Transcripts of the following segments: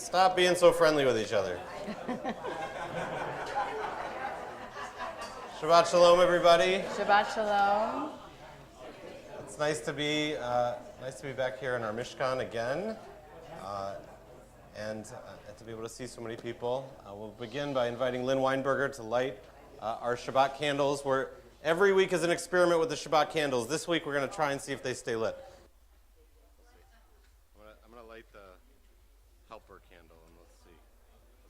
Stop being so friendly with each other. Shabbat Shalom, everybody. Shabbat Shalom. It's nice to be back here in our Mishkan again, and to be able to see so many people. We'll begin by inviting Lynn Weinberger to light our Shabbat candles. Every week is an experiment with the Shabbat candles. This week we're going to try and see if they stay lit. I'm going to light the helper candle, and let's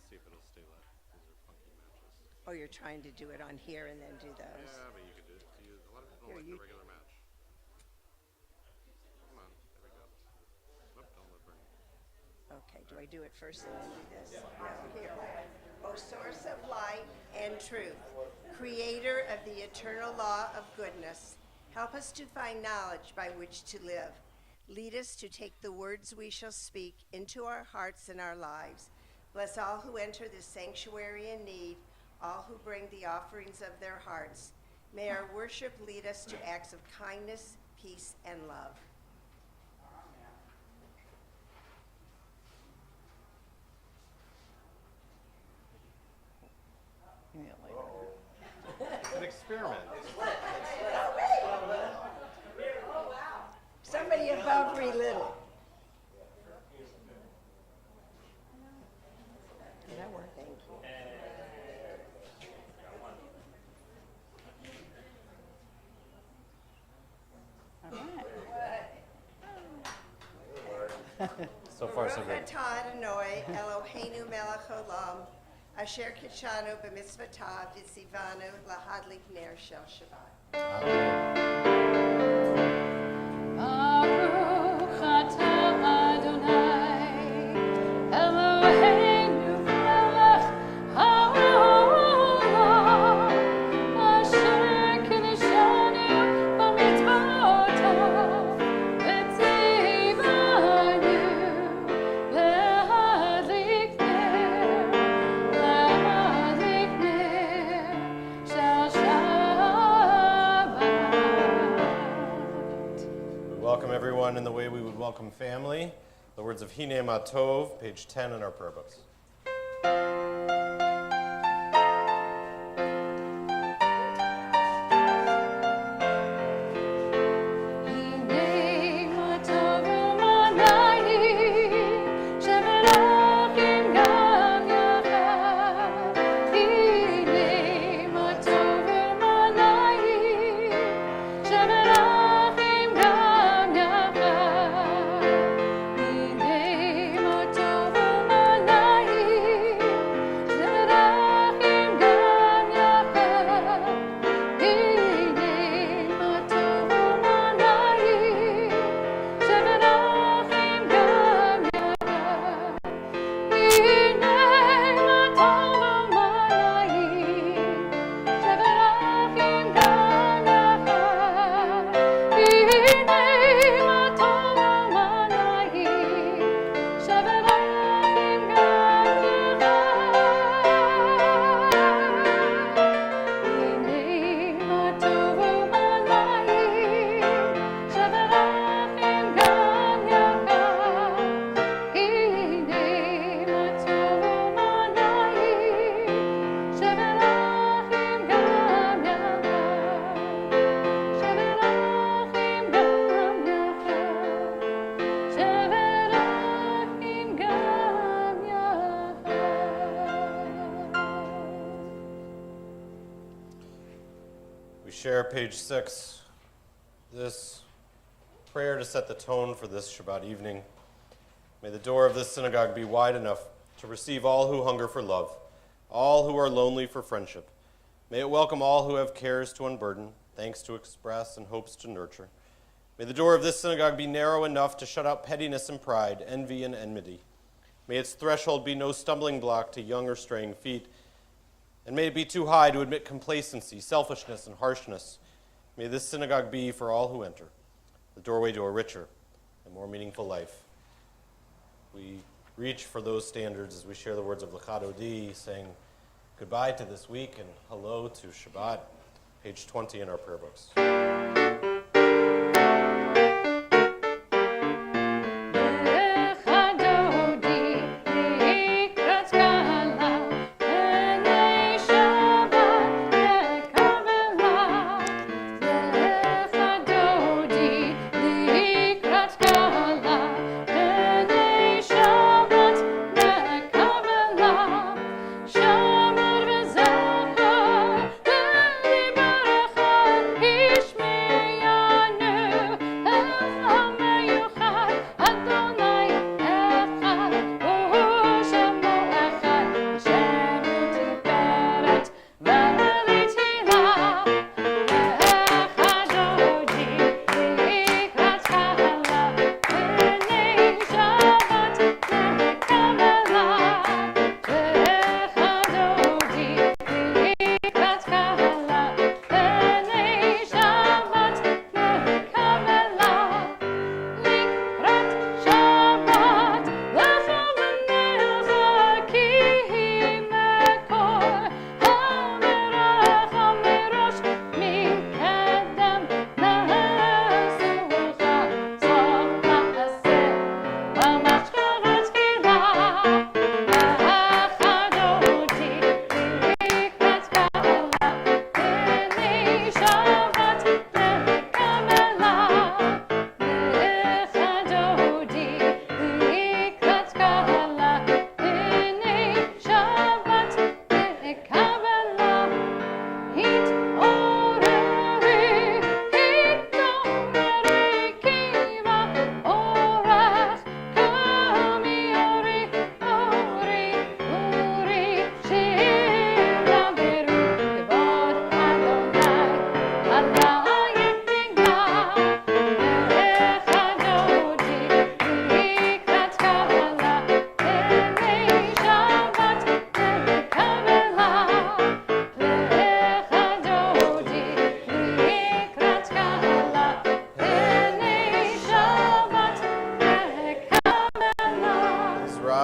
see if it'll stay lit. These are funky matches. Oh, you're trying to do it on here and then do those. Yeah, but you could do it. A lot of people don't like the regular match. Come on, there we go. Oop, don't let burn. Okay, do I do it first and then do this? No, here. O source of light and truth, creator of the eternal law of goodness, help us to find knowledge by which to live. Lead us to take the words we shall speak into our hearts and our lives. Bless all who enter this sanctuary in need, all who bring the offerings of their hearts. May our worship lead us to acts of kindness, peace, and love. It's an experiment. Somebody above me little. Did that work? Thank you. So far, so good. Adonai Eloheinu melech olam, asher kitshanu b'mitzvotav v'tzivanu lahadlik ner shel Shabbat. Baruch atah Adonai, Eloheinu melech haolam, asher kitshanu b'mitzvotav v'tzivanu lahadlik ner shel Shabbat. We welcome everyone in the way we would welcome family. The words of Hine Ma Tov, page 10 in our prayer books. Share page 6, this prayer to set the tone for this Shabbat evening. May the door of this synagogue be wide enough to receive all who hunger for love, all who are lonely for friendship. May it welcome all who have cares to unburden, thanks to express, and hopes to nurture. May the door of this synagogue be narrow enough to shut out pettiness and pride, envy and enmity. May its threshold be no stumbling block to young or straying feet, and may it be too high to admit complacency, selfishness, and harshness. May this synagogue be, for all who enter, the doorway to a richer and more meaningful life. We reach for those standards as we share the words of L'chad Odi, saying goodbye to this week and hello to Shabbat, page 20 in our prayer books. L'chad Odi,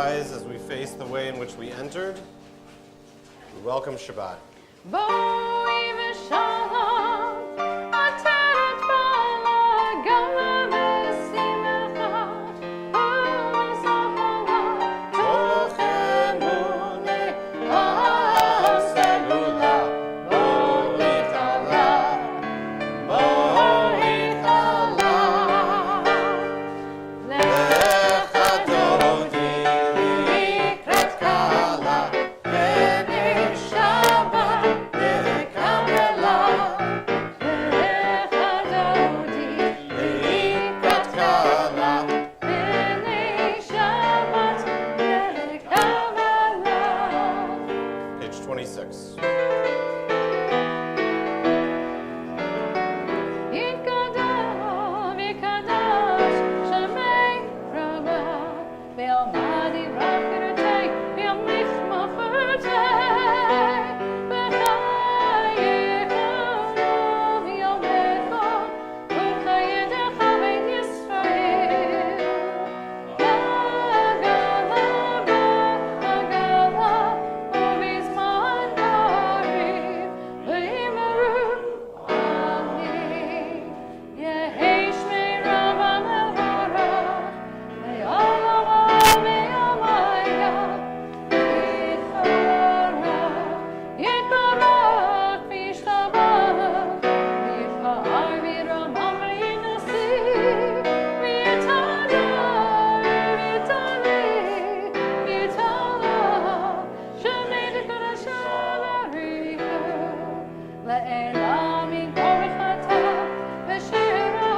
rise as we face the way in which we entered. We welcome Shabbat. בואי ושלום, עטרת בלגן ושמחה, ולזכרה תוך אמוני הסגולה. מוליך עלה, מוליך עלה. לך דודי לקראת קלה, בני שבת לקבלה. לך דודי לקראת קלה, בני שבת לקבלה. Page 26. יתקדש ויקדש שמי רבה, ועמדי ברכתי וימליך מחרתי, בחייך ויומך ובחייך בית ישראל. בגלה ובזמן קריב ויאמרו אמן. יהי שמי רבה מבורך, ויעלמה ויאמיה יתברך וישתבח, ויפאר וירומם וינשיא, ויתהדר ויתעלה, שמי לקדושה בריך, לעילם יתברך אתה ושירתה.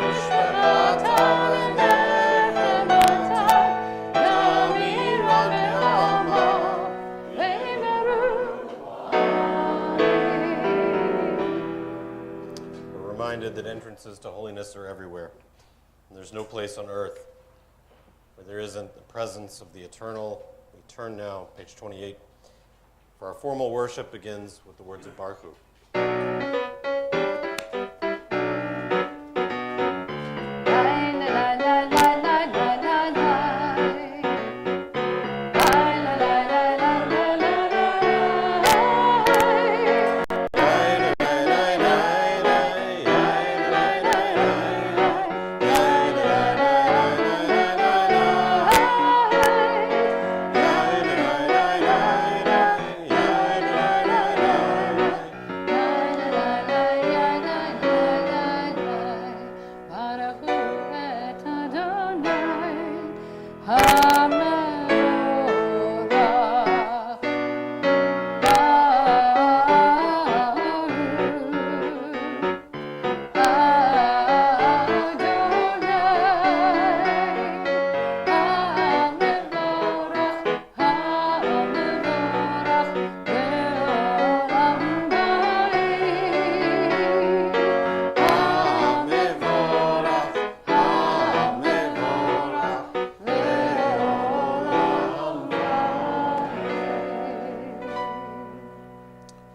תושבעתה ונחמתה, תמירה ועלמה, ויאמרו אמן. We're reminded that entrances to holiness are everywhere. And there's no place on earth where there isn't the presence of the eternal. We turn now, page 28, for our formal worship begins with the words of Baruch.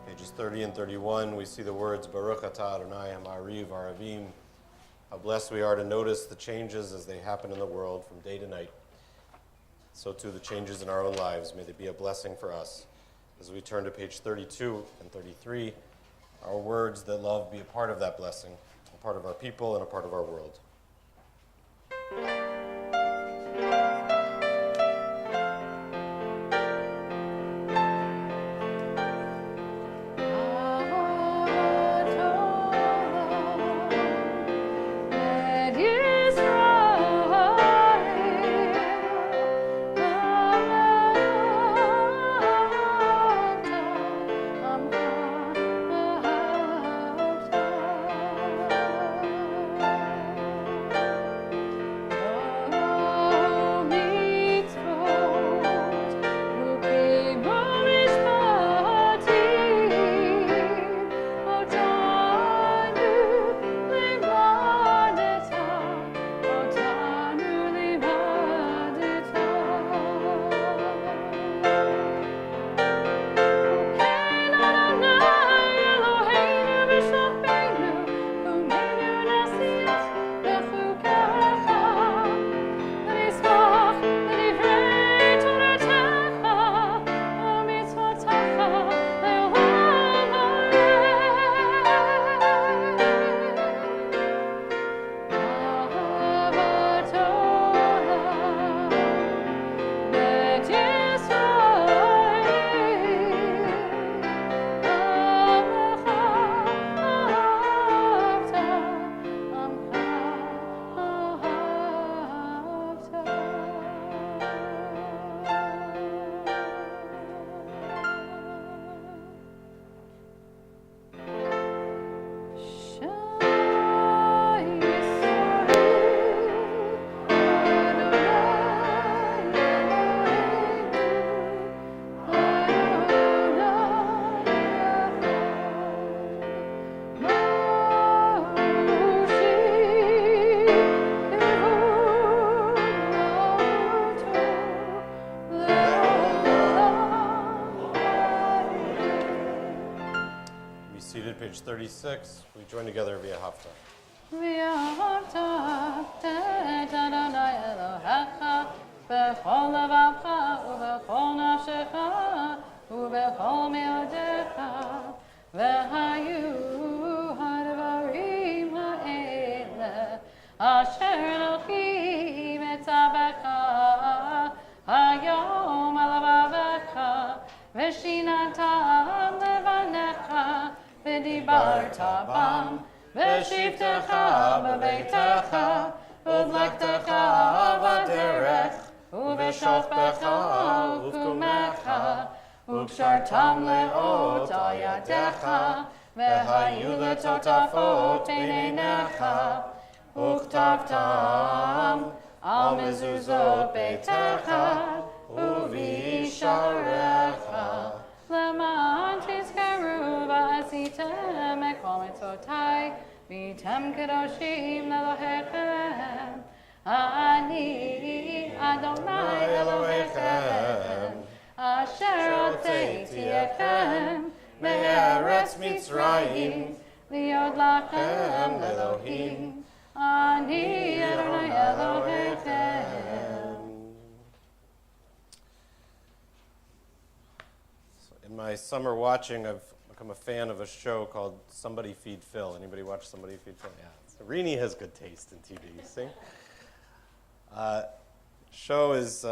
Pages 30 and 31, we see the words Baruch atah Adonai ha'ma'ariv ha'ravim. How blessed we are to notice the changes as they happen in the world from day to night. So too the changes in our own lives. May they be a blessing for us. As we turn to page 32 and 33, our words that love be a part of that blessing, a part of our people and a part of our world. page 36. We join together via Haftarah. ואהבת את אדוני אלוהיך בכל לבבך ובכל נפשך ובכל מאודיך, והיו הדברים האלה אשר אלוהים מצווך היום על לבבך, ושיננתם לבניך ודיברת בם בשבתך בביתך ובלכתך בדרך ובשוכבך ובקומך, וקשרתם לאות על ידיך, והיו לטוטפות בין עיניך, וכתבתם על מזוזות ביתך ובישעריך, למען תזכרו ועשיתם את כל מצוותיי, והייתם קדושים לאלוהיכם. אני אדוני אלוהיכם, אשר הוצאתי אתכם מארץ מצרים, להיות לכם לאלוהים. אני אדוני אלוהיכם. In my summer watching, I've become a fan of a show called Somebody Feed Phil. Anybody watch Somebody Feed Phil? Yeah. So Rini has good taste in TV, you see? Show is,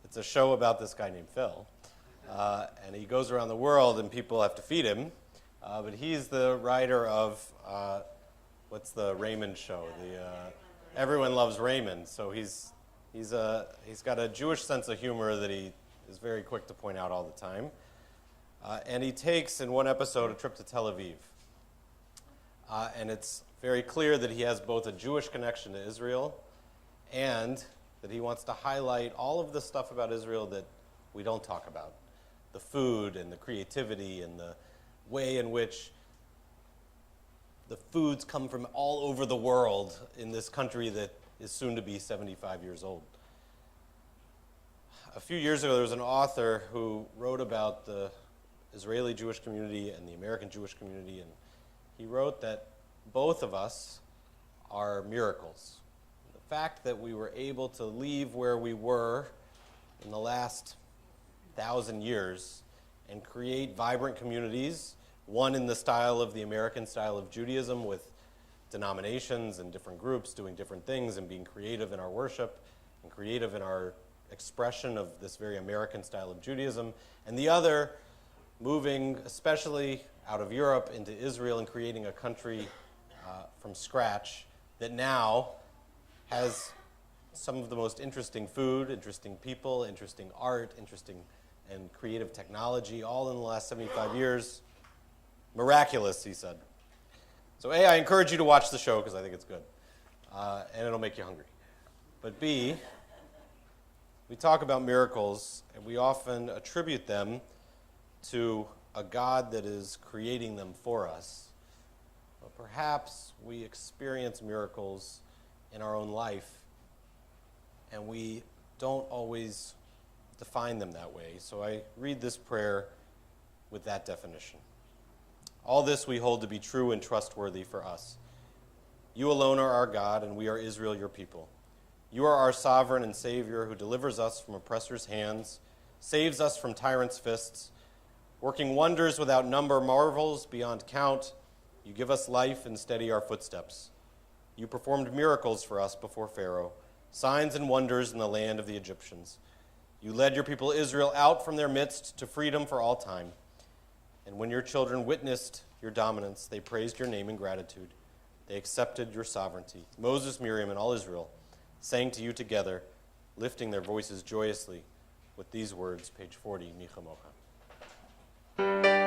it's a show about this guy named Phil. And he goes around the world and people have to feed him. But he's the writer of, what's the Raymond show? Everyone Loves Raymond. So he's got a Jewish sense of humor that he is very quick to point out all the time. And he takes, in one episode, a trip to Tel Aviv. And it's very clear that he has both a Jewish connection to Israel and that he wants to highlight all of the stuff about Israel that we don't talk about. The food and the creativity and the way in which the foods come from all over the world in this country that is soon to be 75 years old. A few years ago, there was an author who wrote about the Israeli Jewish community and the American Jewish community, and he wrote that both of us are miracles. The fact that we were able to leave where we were in the last 1,000 years and create vibrant communities, one in the style of the American style of Judaism with denominations and different groups doing different things and being creative in our worship and creative in our expression of this very American style of Judaism, and the other moving especially out of Europe into Israel and creating a country from scratch that now has some of the most interesting food, interesting people, interesting art, interesting and creative technology, all in the last 75 years. Miraculous, he said. So A, I encourage you to watch the show because I think it's good. And it'll make you hungry. But B, we talk about miracles and we often attribute them to a God that is creating them for us. But perhaps we experience miracles in our own life and we don't always define them that way. So I read this prayer with that definition. All this we hold to be true and trustworthy for us. You alone are our God, and we are Israel, your people. You are our sovereign and Savior who delivers us from oppressors' hands, saves us from tyrants' fists, working wonders without number, marvels beyond count. You give us life and steady our footsteps. You performed miracles for us before Pharaoh, signs and wonders in the land of the Egyptians. You led your people Israel out from their midst to freedom for all time. And when your children witnessed your dominance, they praised your name in gratitude. They accepted your sovereignty. Moses, Miriam, and all Israel sang to you together, lifting their voices joyously with these words, page 40, Michamocha. Oh,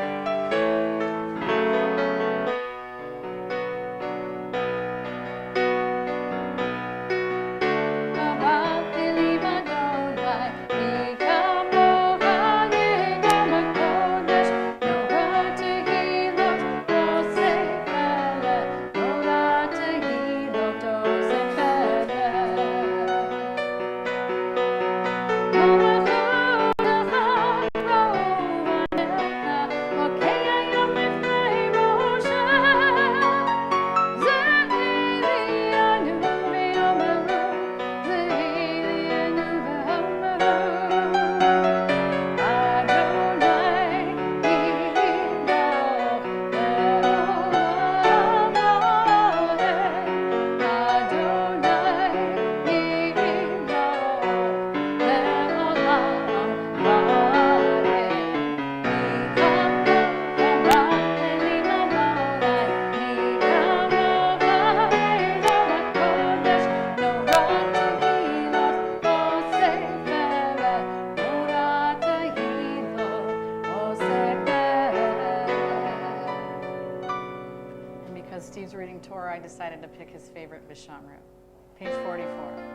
to pick his favorite Vishamru. Page 44.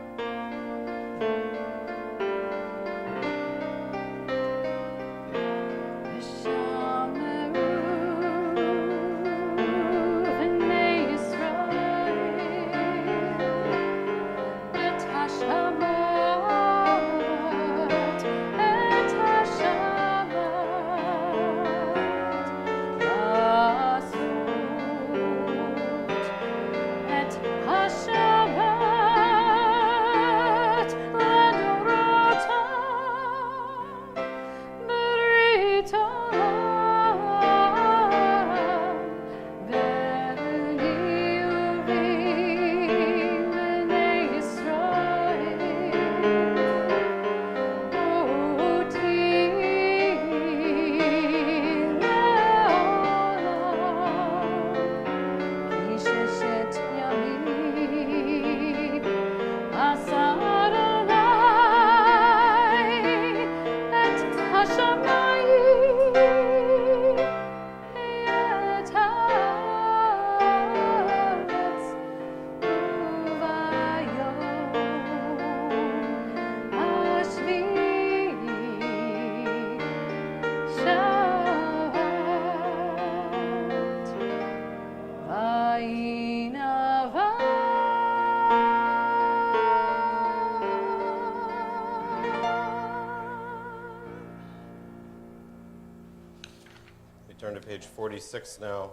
Turn to page 46 now.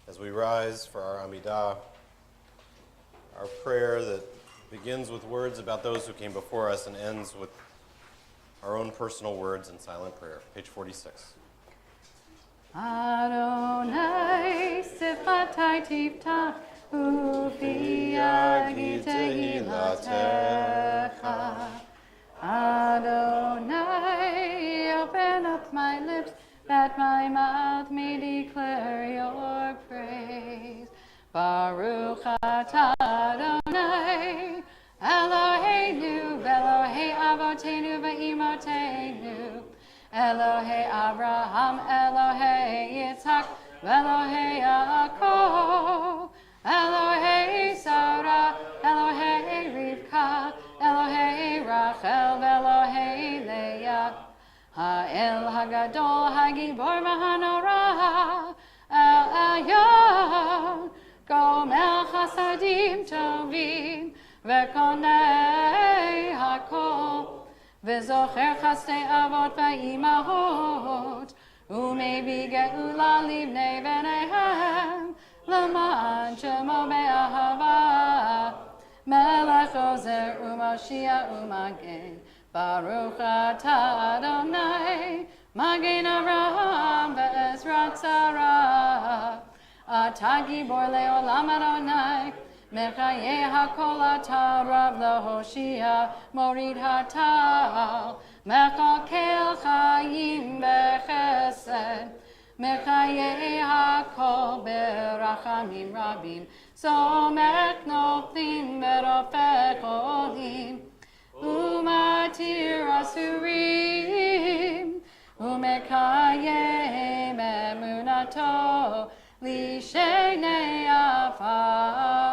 As we rise for our Amidah, our prayer that begins with words about those who came before us and ends with our own personal words in silent prayer. Page 46. Adonai sifatai tiftach ufi yagi tehilatecha. Adonai, open up my lips, that my mouth may declare your praise. Baruch atah Adonai, Eloheinu, Elohei Avotenu ve'imotenu, Elohei Abraham, Elohei Yitzhak, Elohei Yaakov, Elohei Sarah, Elohei Rivka, Elohei Rachel, Elohei Leah, Ha'el Hagadol, Hagibor Mahanora, El Elyon, Gomel Chasadim Tovim, Vekonei Hakol, V'zocher Chastei Avot V'imahot, Umebi Geula Livnei V'neihem, L'man Shemo Be'ahava, Melech Ozer U'Moshiach U'Magen, Baruch atah Adonai, Magen Avraham ve'Ezrat Sarah, atah Gibor le'olam Adonai, Mechayeh hakol atah Rav le'Hoshia, Morid hatal, Mechakel chayim bechesed, Mechayeh hakol berachamim rabim, Somech noflim berofech olim, Umatir asurim, umekayem emunato, lishenei afar,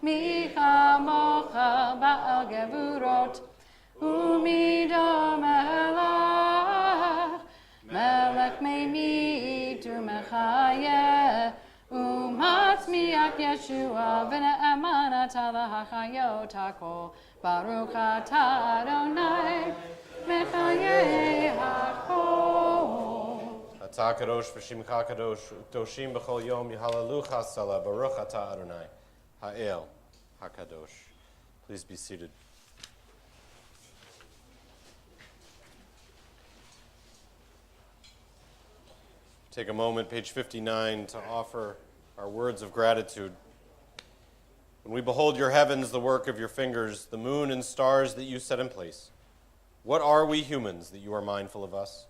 micha mocha ba'al gevurot, umido melech, melech meimit umechayeh, umatzmiach Yeshua, v'ne'eman atah lahachayot hakol, Baruch atah Adonai, mechayeh hakol. Atah kadosh v'shimcha kadosh, u'kdoshim b'chol yom yihalalucha salah, Baruch atah Adonai, ha'el hakadosh. Please be seated. Take a moment, page 59, to offer our words of gratitude. When we behold your heavens, the work of your fingers, the moon and stars that you set in place, what are we humans that you are mindful of us?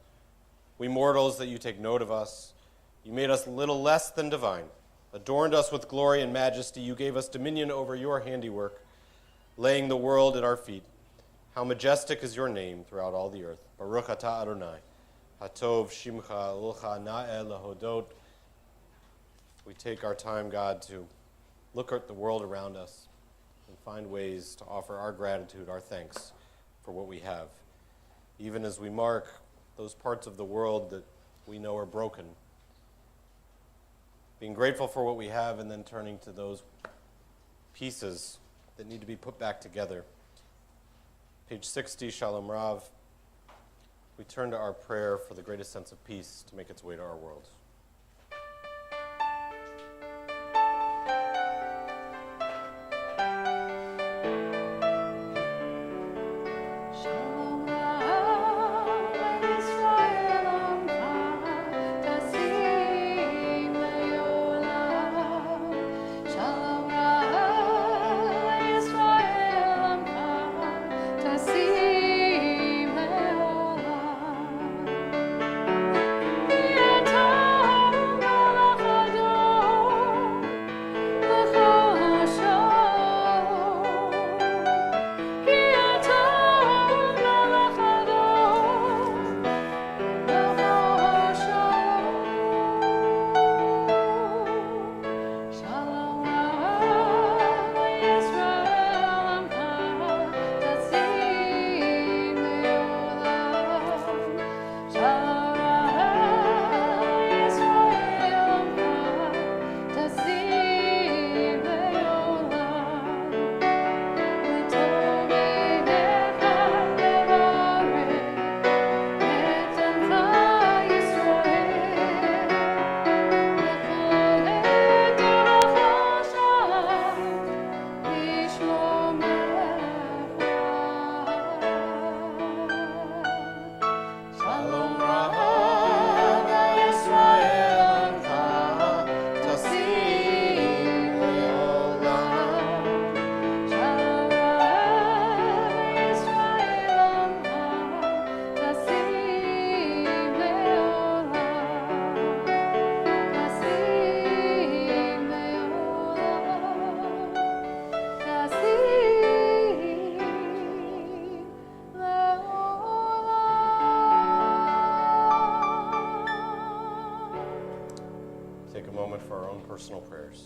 We mortals that you take note of us. You made us little less than divine, adorned us with glory and majesty. You gave us dominion over your handiwork, laying the world at our feet. How majestic is your name throughout all the earth. Baruch atah Adonai, hatov shimcha ulcha na'eh lahodot. We take our time, God, to look at the world around us and find ways to offer our gratitude, our thanks for what we have, even as we mark those parts of the world that we know are broken. Being grateful for what we have and then turning to those pieces that need to be put back together. Page 60, Shalom Rav. We turn to our prayer for the greatest sense of peace to make its way to our world. Take a moment for our own personal prayers.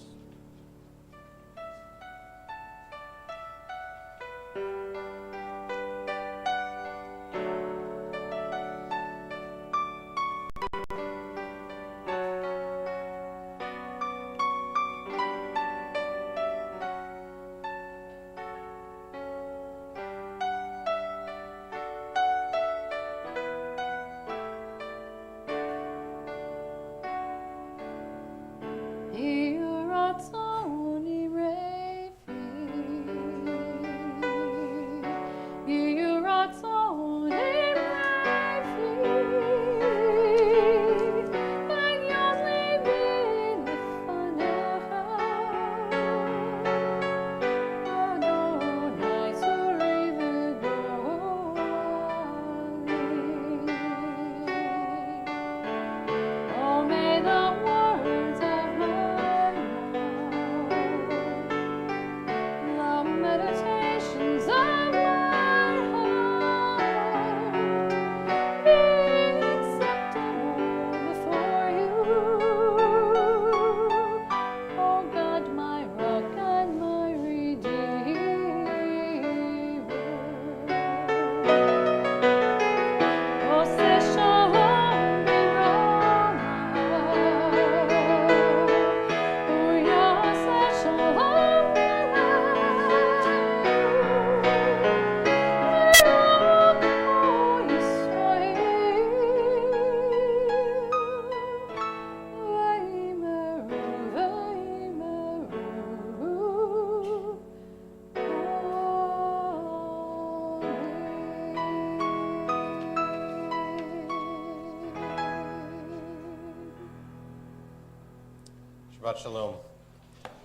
Shabbat Shalom.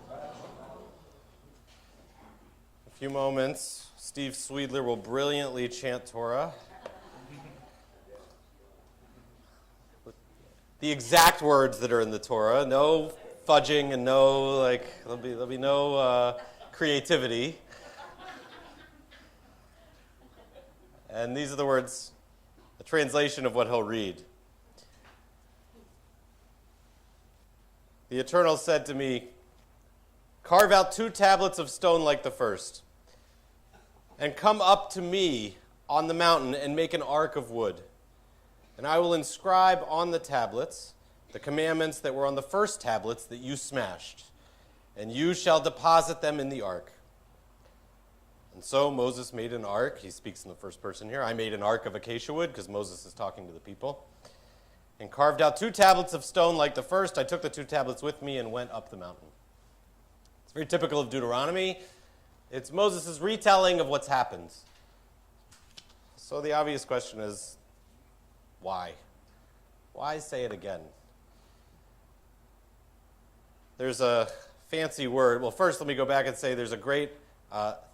In a few moments, Steve Sweedler will brilliantly chant Torah. The exact words that are in the Torah, no fudging and no, there'll be no creativity. And these are the words, the translation of what he'll read. The Eternal said to me, Carve out 2 tablets of stone like the first, and come up to me on the mountain and make an ark of wood. And I will inscribe on the tablets the commandments that were on the first tablets that you smashed, and you shall deposit them in the ark. And so Moses made an ark. He speaks in the first person here. I made an ark of acacia wood, because Moses is talking to the people, and carved out 2 tablets of stone like the first. I took the 2 tablets with me and went up the mountain. It's very typical of Deuteronomy. It's Moses' retelling of what's happened. So the obvious question is, why? Why say it again? There's a fancy word. Well, first let me go back and say there's a great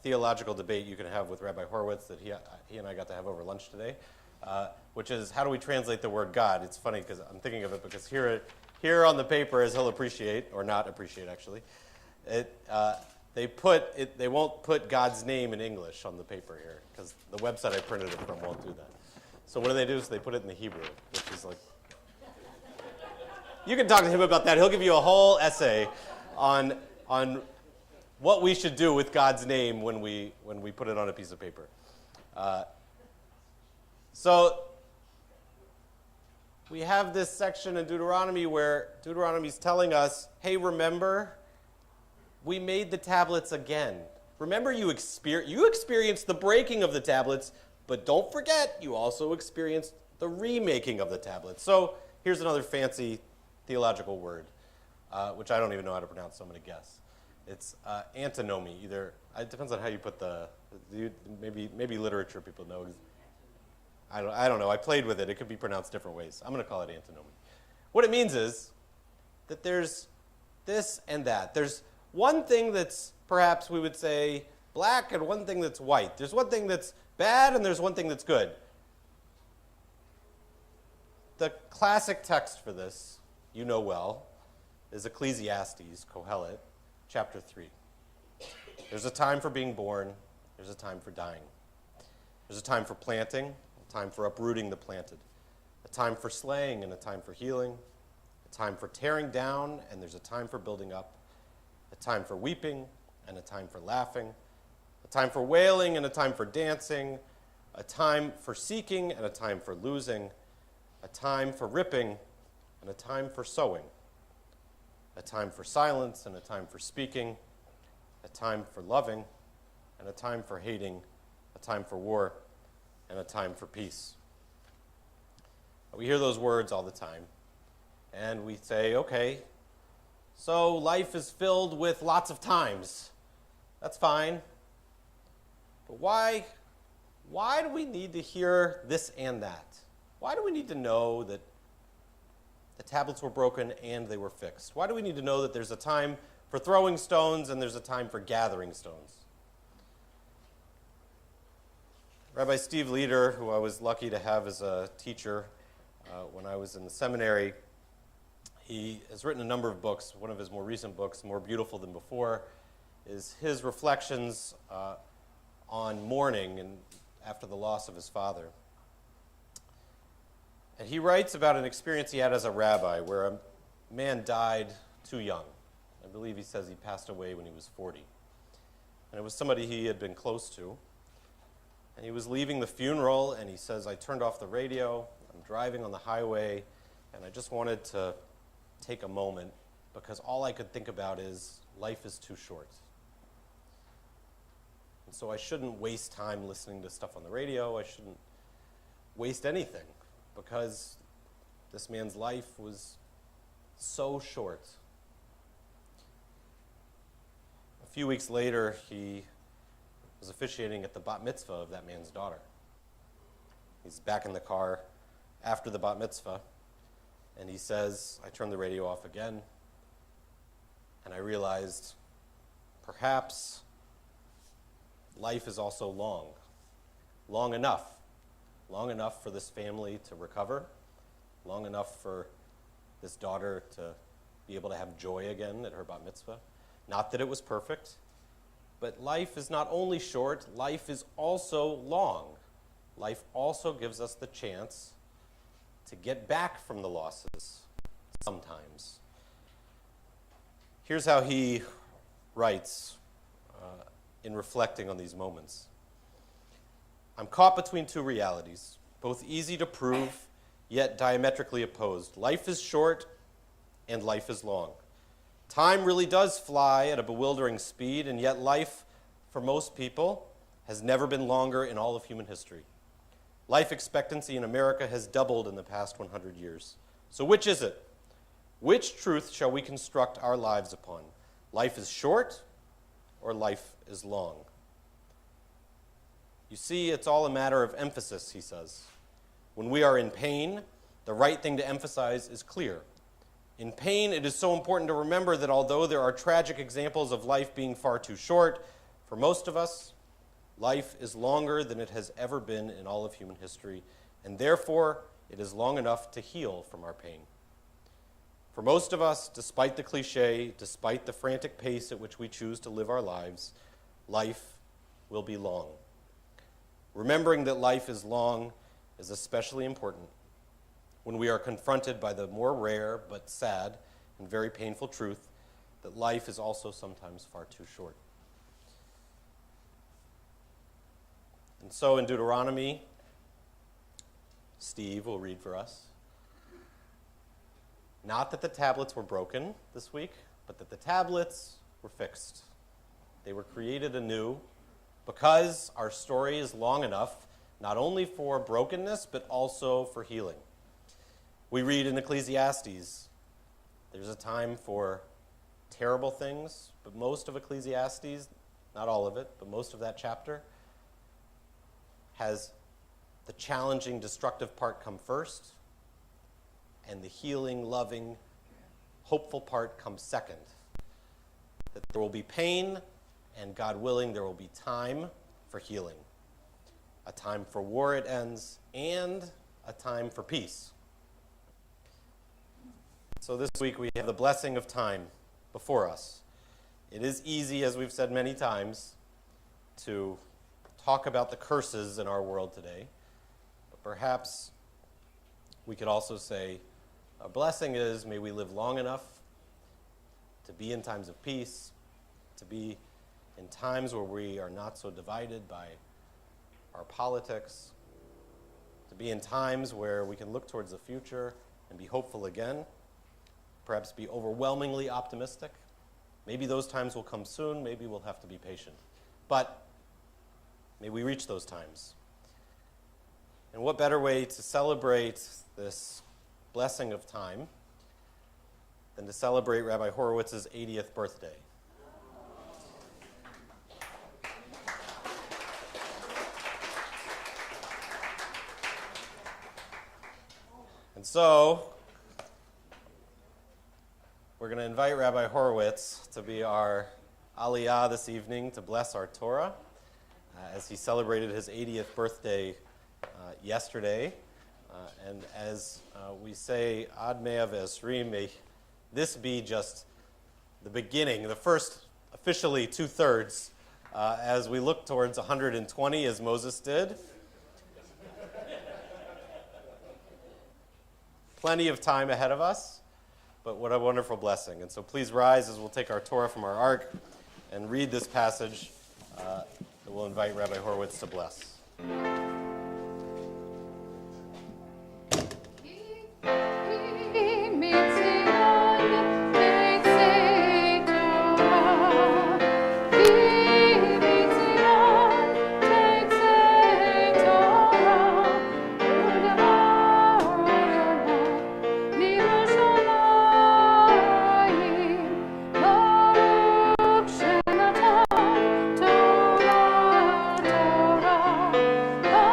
theological debate you can have with Rabbi Horowitz that he and I got to have over lunch today, which is, how do we translate the word God? It's funny because I'm thinking of it because here on the paper, as he'll appreciate, or not appreciate actually, they won't put God's name in English on the paper here because the website I printed it from won't do that. So what do? Is they put it in the Hebrew, which is like, you can talk to him about that. He'll give you a whole essay on what we should do with God's name when we put it on a piece of paper. So we have this section in Deuteronomy where Deuteronomy's telling us, hey, remember, we made the tablets again. Remember, you experienced the breaking of the tablets, but don't forget, you also experienced the remaking of the tablets. So here's another fancy theological word, which I don't even know how to pronounce, so I'm going to guess. It's antinomy. Either it depends on how you put maybe literature people know. I don't know. I played with it. It could be pronounced different ways. I'm going to call it antinomy. What it means is that there's this and that. There's one thing that's perhaps we would say black and one thing that's white. There's one thing that's bad and there's one thing that's good. The classic text for this, you know well, is Ecclesiastes, Kohelet, chapter 3. There's a time for being born. There's a time for dying. There's a time for planting, a time for uprooting the planted, a time for slaying and a time for healing, a time for tearing down and there's a time for building up, a time for weeping and a time for laughing, a time for wailing and a time for dancing, a time for seeking and a time for losing, a time for ripping and a time for sowing, a time for silence and a time for speaking, a time for loving and a time for hating, a time for war and a time for peace. We hear those words all the time, and we say, okay, so life is filled with lots of times. That's fine. But why do we need to hear this and that? Why do we need to know that the tablets were broken and they were fixed? Why do we need to know that there's a time for throwing stones and there's a time for gathering stones? Rabbi Steve Leader, who I was lucky to have as a teacher when I was in the seminary, he has written a number of books. One of his more recent books, More Beautiful Than Before, is his reflections on mourning and after the loss of his father. And he writes about an experience he had as a rabbi where a man died too young. I believe he says he passed away when he was 40. And it was somebody he had been close to. And he was leaving the funeral, and he says, I turned off the radio, I'm driving on the highway, and I just wanted to take a moment because all I could think about is life is too short. And so I shouldn't waste time listening to stuff on the radio. I shouldn't waste anything because this man's life was so short. A few weeks later, he was officiating at the bat mitzvah of that man's daughter. He's back in the car after the bat mitzvah, and he says, I turned the radio off again, and I realized perhaps life is also long enough for this family to recover, long enough for this daughter to be able to have joy again at her bat mitzvah. Not that it was perfect, but life is not only short, life is also long. Life also gives us the chance to get back from the losses sometimes. Here's how he writes in reflecting on these moments. I'm caught between two realities, both easy to prove, yet diametrically opposed. Life is short and life is long. Time really does fly at a bewildering speed, and yet life, for most people, has never been longer in all of human history. Life expectancy in America has doubled in the past 100 years. So which is it? Which truth shall we construct our lives upon? Life is short or life is long? You see, it's all a matter of emphasis, he says. When we are in pain, the right thing to emphasize is clear. In pain, it is so important to remember that although there are tragic examples of life being far too short, for most of us, life is longer than it has ever been in all of human history, and therefore it is long enough to heal from our pain. For most of us, despite the cliche, despite the frantic pace at which we choose to live our lives, life will be long. Remembering that life is long is especially important when we are confronted by the more rare but sad and very painful truth that life is also sometimes far too short. And so in Deuteronomy, Steve will read for us, not that the tablets were broken this week, but that the tablets were fixed. They were created anew because our story is long enough, not only for brokenness, but also for healing. We read in Ecclesiastes, there's a time for terrible things, but most of Ecclesiastes, not all of it, but most of that chapter, has the challenging, destructive part come first, and the healing, loving, hopeful part comes second. That there will be pain, and God willing, there will be time for healing. A time for war, it ends, and a time for peace. So this week we have the blessing of time before us. It is easy, as we've said many times, to talk about the curses in our world today. But perhaps we could also say a blessing is may we live long enough to be in times of peace, to be in times where we are not so divided by our politics, to be in times where we can look towards the future and be hopeful again, perhaps be overwhelmingly optimistic. Maybe those times will come soon, maybe we'll have to be patient. But may we reach those times. And what better way to celebrate this blessing of time than to celebrate Rabbi Horowitz's 80th birthday? And so, we're going to invite Rabbi Horowitz to be our aliyah this evening to bless our Torah as he celebrated his 80th birthday yesterday. And as we say, Ad Mea V'Esrim, may this be just the beginning, the first officially 2/3, as we look towards 120 as Moses did. Plenty of time ahead of us, but what a wonderful blessing. And so please rise as we'll take our Torah from our ark and read this passage that we'll invite Rabbi Horowitz to bless. Torah,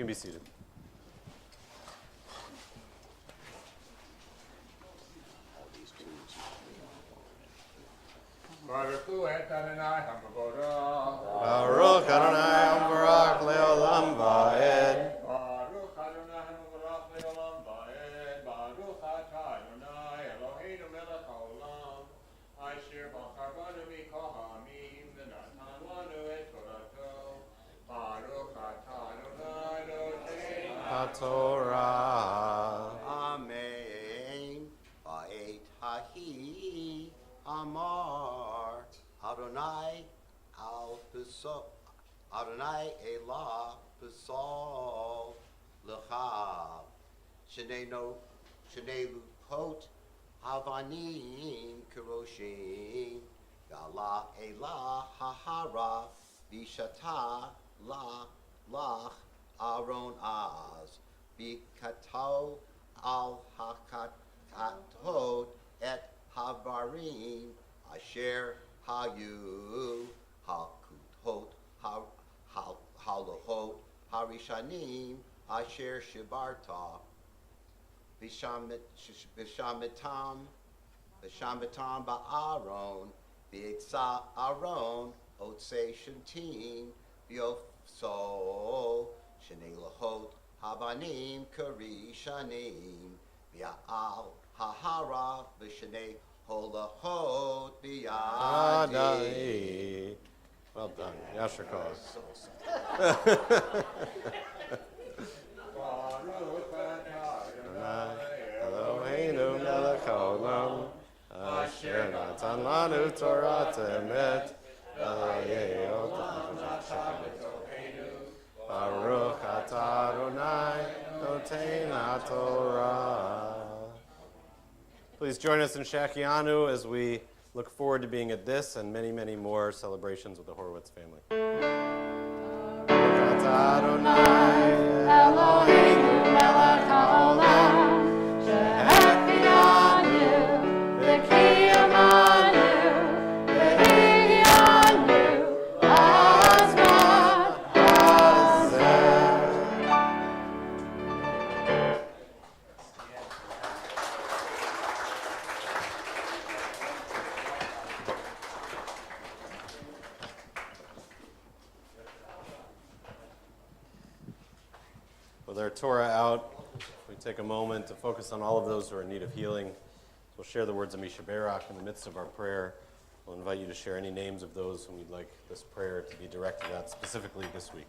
can be seated. Baruch Adonai HaMavorach. Baruch Adonai Barak Leolam Vaed. Baruch Adonai HaMavorach Leolam Vaed. Baruch Atah Adonai Eloheinu Melech HaOlam. Asher bachar banu mikol ha'amim v'natan lanu et Torato. Baruch Atah Adonai Eloheinu. Torah. Amen. Ba'et hahi amar Adonai al pesol Adonai elah pesol lecha shnei lupot havanim keroshim gala elah hahara vishata la lach Aaron az bikatau al hakatot et havarim asher hayu hakutot halohot harishanim asher shibarta v'shamitam ba'aron v'itza aron otse shentim v'yofso shnei lahot havanim karishanim v'ya'al hahara v'shnei holahot v'yadi. Adai. Well done. Yasher Koh. Baruch Atah Eloheinu melech haolam, asher natan lanu Torah emet, Baruch atah Adonai noten Torah. Please join us in Shakianu as we look forward to being at this and many, many more celebrations with the Horowitz family. Baruch atah Adonai Eloheinu melech haolam, she'efianu v'kiyamanu v'hianu azman hazeh. With our Torah out, we take a moment to focus on all of those who are in need of healing. We'll share the words of Mishaberach in the midst of our prayer. We'll invite you to share any names of those whom you'd like this prayer to be directed at specifically this week.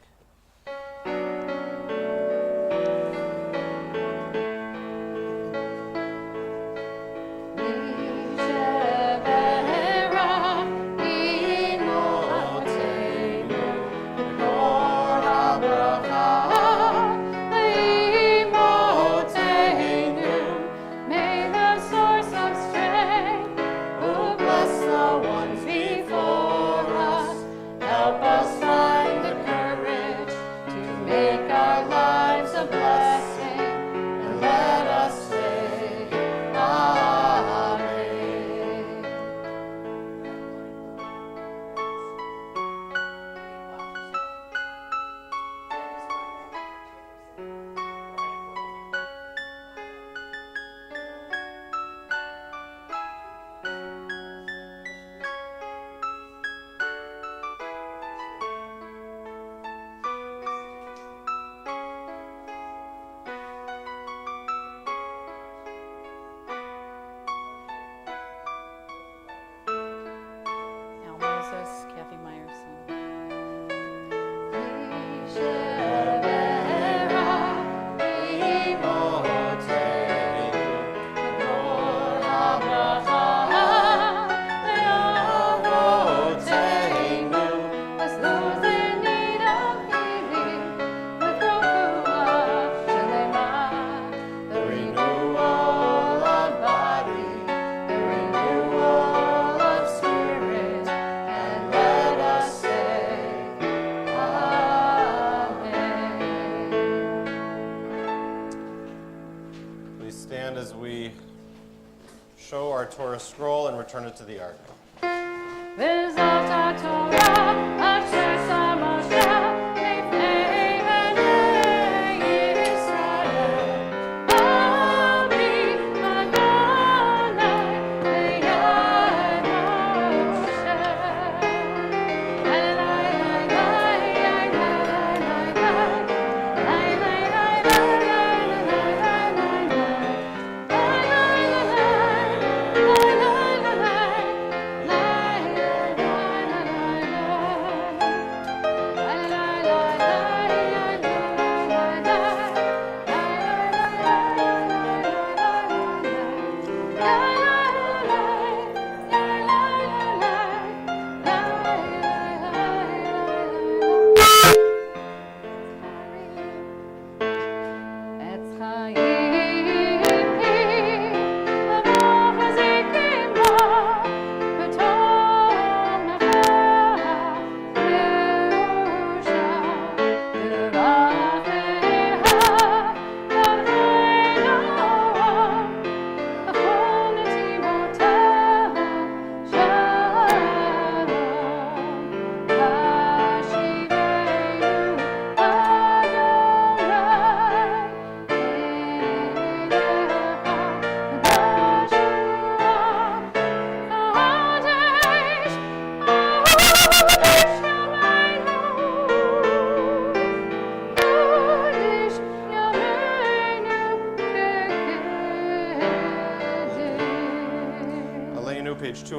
Torah scroll and return it to the ark. Torah,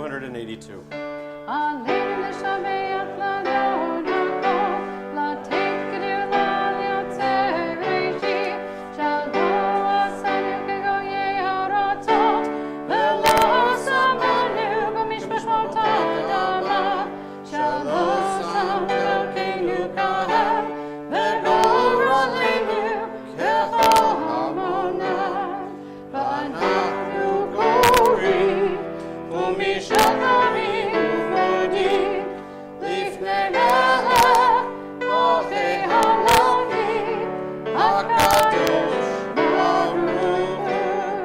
282.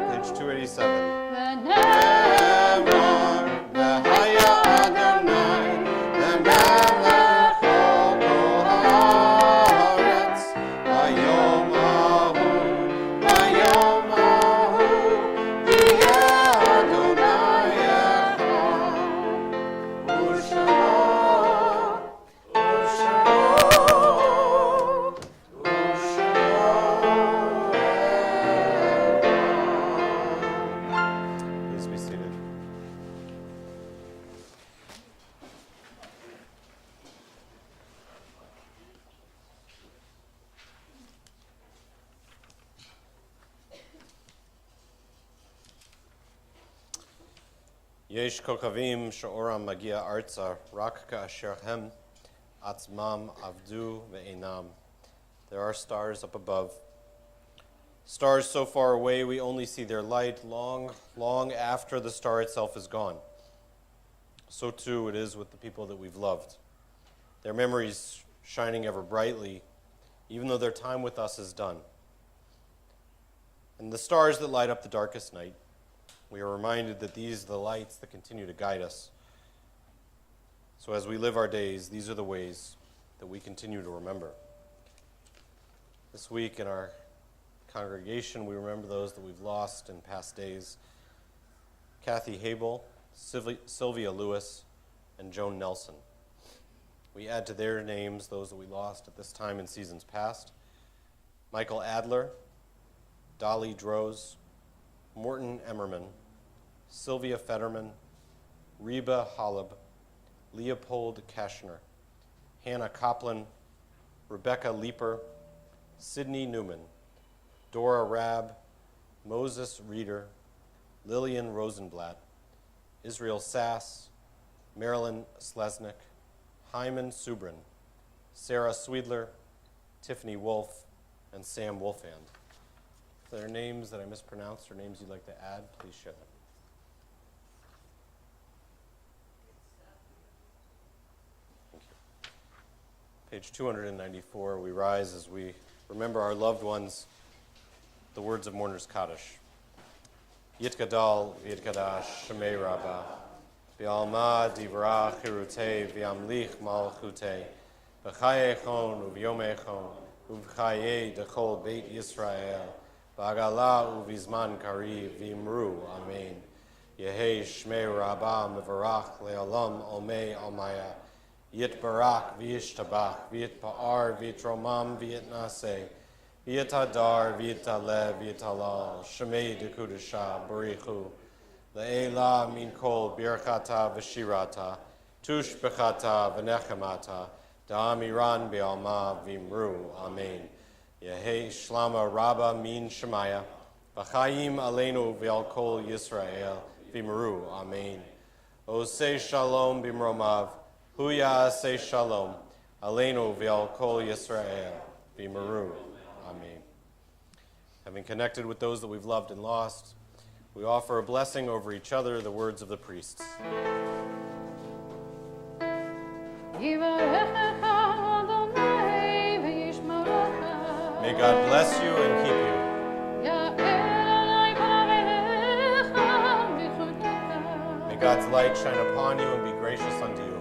Page 287. Please be seated. Yesh kokavim she'oram magia arza rak ka'asher hem atzmam avdu ve'enam. There are stars up above. Stars so far away we only see their light long, long after the star itself is gone. So too it is with the people that we've loved. Their memories shining ever brightly, even though their time with us is done. And the stars that light up the darkest night, we are reminded that these are the lights that continue to guide us. So as we live our days, these are the ways that we continue to remember. This week in our congregation, we remember those that we've lost in past days. Kathy Habel, Sylvia Lewis, and Joan Nelson. We add to their names those that we lost at this time in seasons past. Michael Adler, Dolly Droz, Morton Emmerman, Sylvia Fetterman, Reba Hollab, Leopold Kashner, Hannah Copland, Rebecca Leeper, Sydney Newman, Dora Rabb, Moses Reeder, Lillian Rosenblatt, Israel Sass, Marilyn Slesnick, Hyman Subrin, Sarah Swedler, Tiffany Wolf, and Sam Wolfand. If there are names that I mispronounced or names you'd like to add, please share them. Thank you. Page 294, we rise as we remember our loved ones, the words of Mourner's Kaddish. Yitgadal v'yitgadash shemei rabbah, v'alma divrach hirutei v'yamlich malchutei, v'chayechon u'v'yomechon u'v'chayei dechol beit Yisrael, v'agala u'v'zman kariv v'imru, amen. Yehei shmei rabbah mevarach le'olam omei omaya, yitbarak v'yishtabach v'yitpa'ar v'yitromam v'yitnaseh, v'yitadar v'yitalev v'yitalal, shemei dekudesha barichu, le'ela min kol birchata v'shirata, tush bechata v'nechemata, da'amiran be'alma v'imru, amen. Yehei shlama rabba min shemaya, v'chayim aleinu v'al kol Yisrael, v'imru, amen. Osei shalom b'mromav, huya asei shalom, aleinu v'al kol Yisrael, v'imru, amen. Having connected with those that we've loved and lost, we offer a blessing over each other, the words of the priests. May God bless you and keep you. May God's light shine upon you and be gracious unto you.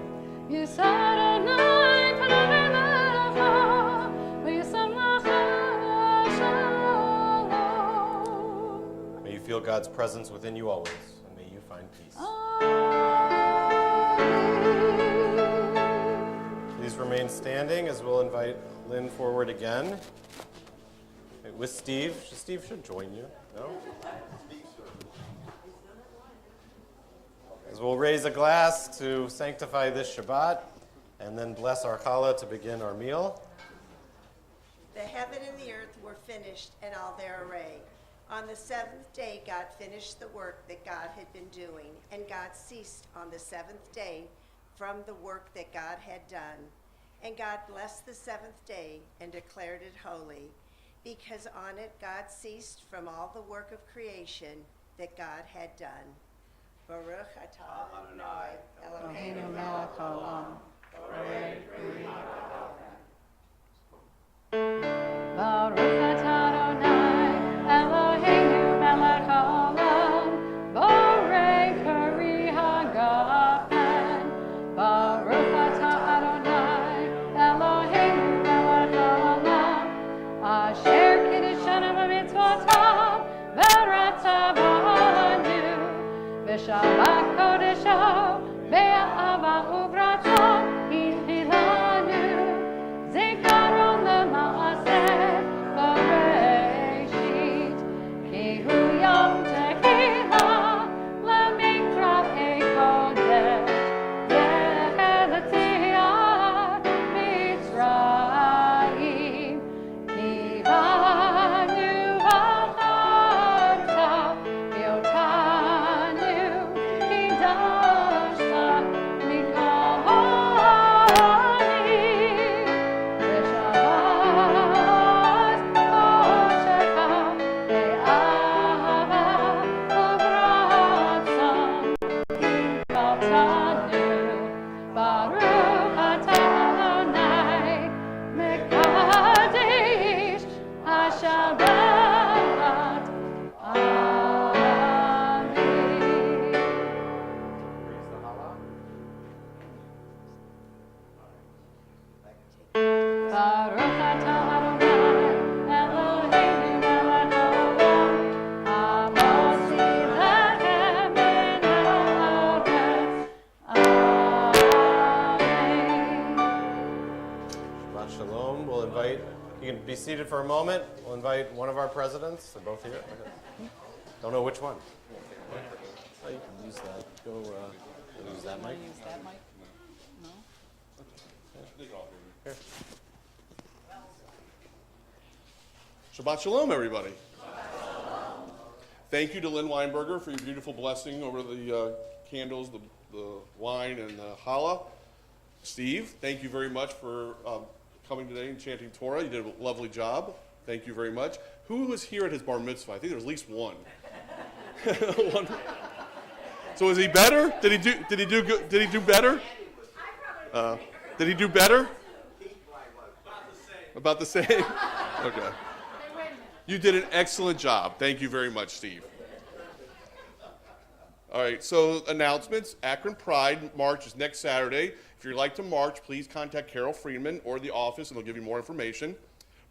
May you feel God's presence within you always, and may you find peace. Please remain standing as we'll invite Lynn forward again. With Steve. Steve should join you, no? As we'll raise a glass to sanctify this Shabbat and then bless our challah to begin our meal. The heaven and the earth were finished and all their array. On the seventh day, God finished the work that God had been doing, and God ceased on the seventh day from the work that God had done. And God blessed the seventh day and declared it holy, because on it God ceased from all the work of creation that God had done. Baruch atah Adonai Eloheinu melech haolam. Baruch atah Adonai, Eloheinu melech haolam, borei peri hagafen. Baruch atah Adonai, Eloheinu melech haolam, asher kiddushanu b'mitzvotav, v'rata b'anu, v'shabbat kodesho, be'ahava u'vrata, hilanu, zikaron lema'aseh, b'reishit, ki hu yom tehila, lemikra kodesh, ye'elatiyah Mitzrayim, kivanu v'charta, yotanu, kidashta, mikahani, v'shabbat kosherka, be'ahava u'vratzon, Kaltanu, Baruch atah Adonai, Mekadesh HaShabbat. Amen. Baruch atah Adonai, Eloheinu melech haolam, hamotzi lechem min haaretz. Amen. Shabbat Shalom. We'll invite, you can be seated for a moment. We'll invite one of our presidents. They're both here. Okay. Don't know which one. Oh, you can use that. Go use that mic. Use that mic? No? Here. Shabbat Shalom, everybody. Thank you to Lynn Weinberger for your beautiful blessing over the candles, the wine, and the challah. Steve, thank you very much for coming today and chanting Torah. You did a lovely job. Thank you very much. Who was here at his bar mitzvah? I think there was at least one. One. So is he better? Did he do good? Did he do better? Did he do better? About the same. Okay. You did an excellent job. Thank you very much, Steve. All right, so announcements. Akron Pride March is next Saturday. If you'd like to march, please contact Carol Friedman or the office, and they'll give you more information.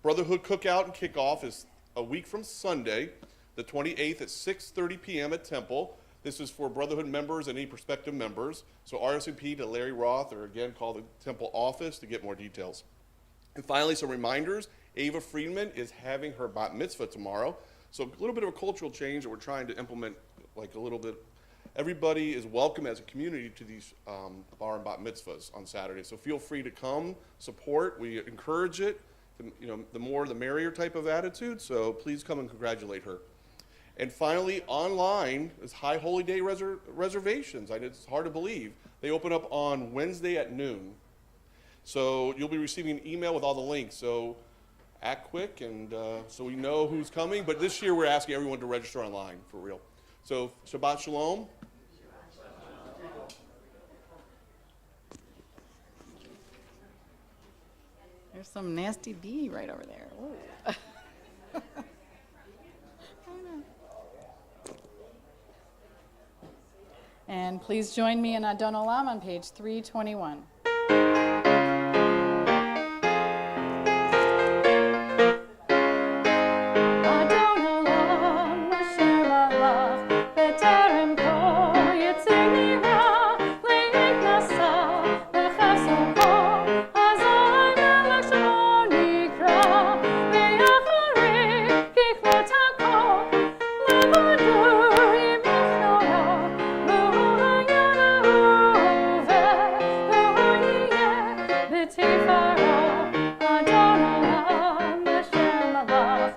Brotherhood Cookout and Kickoff is a week from Sunday, the 28th at 6:30 p.m. at Temple. This is for Brotherhood members and any prospective members. So RSVP to Larry Roth, or again, call the Temple office to get more details. And finally, some reminders. Ava Friedman is having her bat mitzvah tomorrow. So a little bit of a cultural change that we're trying to implement, like a little bit. Everybody is welcome as a community to these bar and bat mitzvahs on Saturday. So feel free to come, support. We encourage it. The more the merrier type of attitude. So please come and congratulate her. And finally, online is High Holy Day reservations. It's hard to believe. They open up on Wednesday at noon. So you'll be receiving an email with all the links. So act quick, and so we know who's coming. But this year we're asking everyone to register online, for real. So Shabbat Shalom. There's some nasty bee right over there. Ooh. I know. And please join me in Adon Olam on page 321. Adonai, Adonai, Hashem Alab.